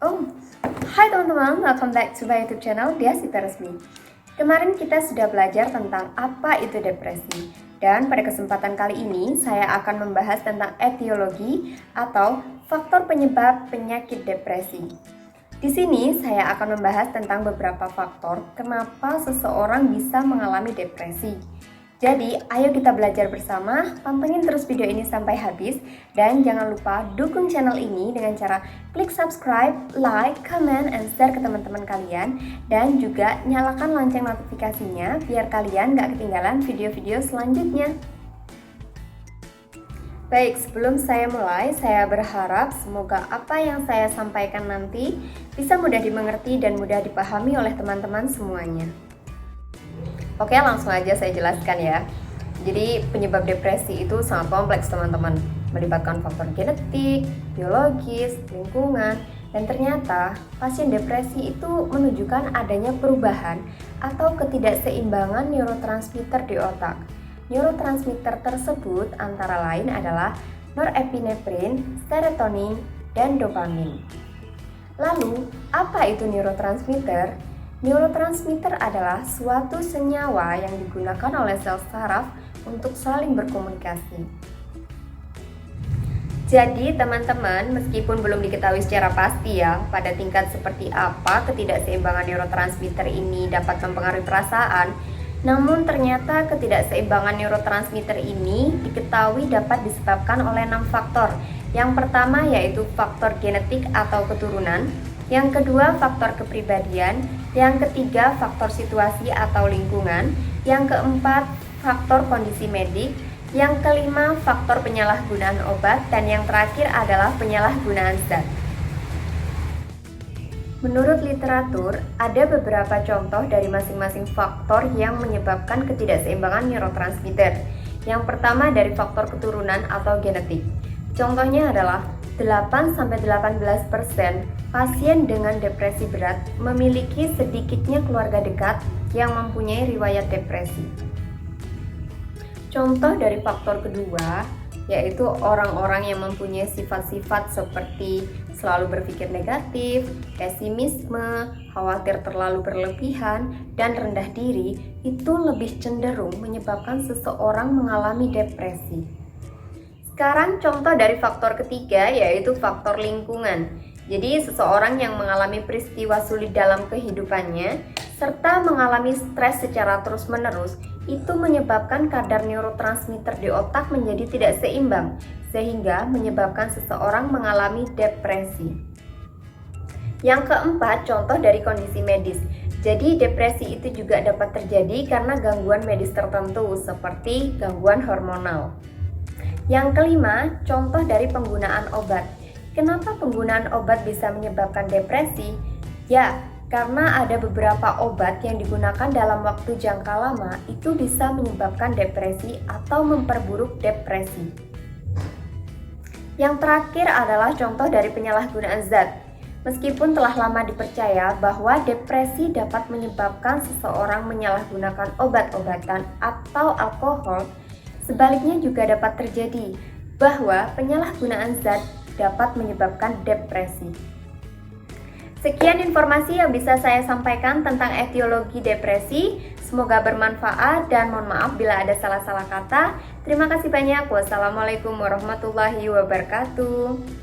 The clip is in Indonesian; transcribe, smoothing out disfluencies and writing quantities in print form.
Oh, hai teman-teman, welcome back to my YouTube channel Diasita Resmi. Kemarin kita sudah belajar tentang apa itu depresi. Dan pada kesempatan kali ini saya akan membahas tentang etiologi atau faktor penyebab penyakit depresi. Di sini saya akan membahas tentang beberapa faktor kenapa seseorang bisa mengalami depresi. Jadi, ayo kita belajar bersama, pantengin terus video ini sampai habis, dan jangan lupa dukung channel ini dengan cara klik subscribe, like, comment, and share ke teman-teman kalian, dan juga nyalakan lonceng notifikasinya biar kalian gak ketinggalan video-video selanjutnya. Baik, sebelum saya mulai, saya berharap semoga apa yang saya sampaikan nanti bisa mudah dimengerti dan mudah dipahami oleh teman-teman semuanya. Oke, langsung aja saya jelaskan ya. Jadi penyebab depresi itu sangat kompleks teman-teman, melibatkan faktor genetik, biologis, lingkungan, dan ternyata pasien depresi itu menunjukkan adanya perubahan atau ketidakseimbangan neurotransmitter di otak. Neurotransmitter tersebut antara lain adalah norepinefrin, serotonin, dan dopamin. Lalu, apa itu neurotransmitter? Neurotransmitter adalah suatu senyawa yang digunakan oleh sel saraf untuk saling berkomunikasi. Jadi teman-teman, meskipun belum diketahui secara pasti ya pada tingkat seperti apa ketidakseimbangan neurotransmitter ini dapat mempengaruhi perasaan, namun ternyata ketidakseimbangan neurotransmitter ini diketahui dapat disebabkan oleh 6 faktor. Yang pertama yaitu faktor genetik atau keturunan, yang kedua faktor kepribadian, yang ketiga faktor situasi atau lingkungan, yang keempat faktor kondisi medik, yang kelima faktor penyalahgunaan obat, dan yang terakhir adalah penyalahgunaan zat. Menurut literatur, ada beberapa contoh dari masing-masing faktor yang menyebabkan ketidakseimbangan neurotransmitter. Yang pertama dari faktor keturunan atau genetik. Contohnya adalah 8-18% pasien dengan depresi berat memiliki sedikitnya keluarga dekat yang mempunyai riwayat depresi. Contoh dari faktor kedua yaitu orang-orang yang mempunyai sifat-sifat seperti selalu berpikir negatif, pesimisme, khawatir terlalu berlebihan, dan rendah diri itu lebih cenderung menyebabkan seseorang mengalami depresi. Sekarang contoh dari faktor ketiga yaitu faktor lingkungan. Jadi seseorang yang mengalami peristiwa sulit dalam kehidupannya serta mengalami stres secara terus-menerus itu menyebabkan kadar neurotransmitter di otak menjadi tidak seimbang sehingga menyebabkan seseorang mengalami depresi. Yang keempat, contoh dari kondisi medis. Jadi depresi itu juga dapat terjadi karena gangguan medis tertentu seperti gangguan hormonal. Yang kelima, contoh dari penggunaan obat. Kenapa penggunaan obat bisa menyebabkan depresi? Ya, karena ada beberapa obat yang digunakan dalam waktu jangka lama itu bisa menyebabkan depresi atau memperburuk depresi. Yang terakhir adalah contoh dari penyalahgunaan zat. Meskipun telah lama dipercaya bahwa depresi dapat menyebabkan seseorang menyalahgunakan obat-obatan atau alkohol, sebaliknya juga dapat terjadi bahwa penyalahgunaan zat dapat menyebabkan depresi. Sekian informasi yang bisa saya sampaikan tentang etiologi depresi. Semoga bermanfaat dan mohon maaf bila ada salah-salah kata. Terima kasih banyak. Wassalamualaikum warahmatullahi wabarakatuh.